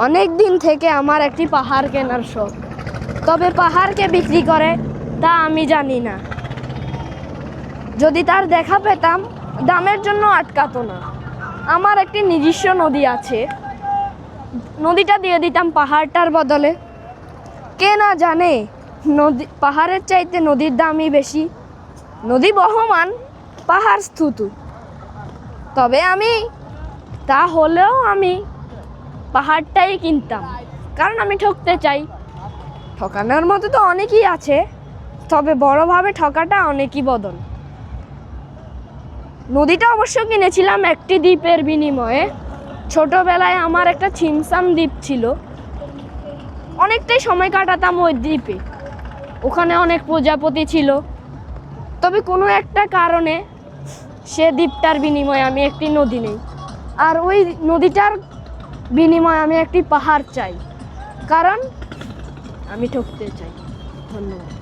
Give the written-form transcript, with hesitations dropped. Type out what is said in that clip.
অনেক দিন থেকে আমার একটি পাহাড় কেনার শখ, তবে পাহাড়কে বিক্রি করে তা আমি জানি না। যদি তার দেখা পেতাম দামের জন্য আটকাতো না। আমার একটি নিজস্ব নদী আছে, নদীটা দিয়ে দিতাম পাহাড়টার বদলে। কে না জানে নদী পাহাড়ের চাইতে নদীর দামই বেশি। নদী বহমান, পাহাড় স্থুতু। তবে তা হলেও আমি পাহাড়টাই কিনতাম, কারণ আমি ঠকতে চাই। ঠকানোর মতো তো অনেকই আছে, তবে বড়ভাবে ঠকাটা অনেকই বদল। নদীটা অবশ্য কিনেছিলাম একটি দ্বীপের বিনিময়ে। ছোটবেলায় আমার একটা ছিমছাম দ্বীপ ছিল, অনেকটাই সময় কাটাতাম ওই দ্বীপে। ওখানে অনেক প্রজাপতি ছিল, তবে কোনো একটা কারণে সে দ্বীপটার বিনিময়ে আমি একটি নদী নেই। আর ওই নদীটার বিনিময়ে আমি একটি পাহাড় চাই, কারণ আমি ঠকতে চাই। ধন্যবাদ।